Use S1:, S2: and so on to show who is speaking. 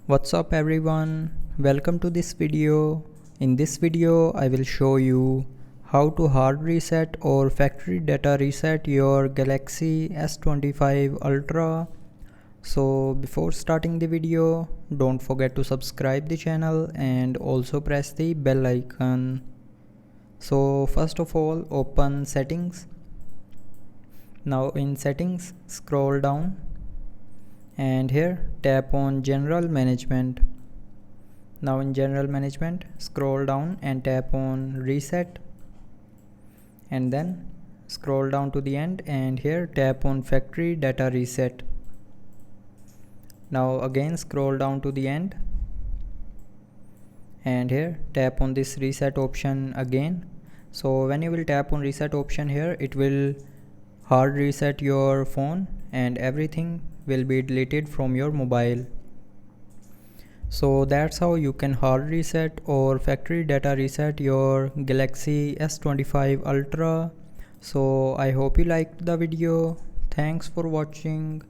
S1: What's up everyone, welcome to this video. In this video I will show you how to hard reset or factory data reset your Galaxy S25 Ultra. So before starting the video, don't forget to subscribe the channel and also press the bell icon. So first of all, open settings. Now in settings, scroll down and here tap on general management. Now in general management, scroll down and tap on reset, and then scroll down to the end and here tap on factory data reset. Now again scroll down to the end and here tap on this reset option again. So when you will tap on reset option here, it will hard reset your phone and everything will be deleted from your mobile. So that's how you can hard reset or factory data reset your Galaxy S25 Ultra. So I hope you liked the video. Thanks for watching.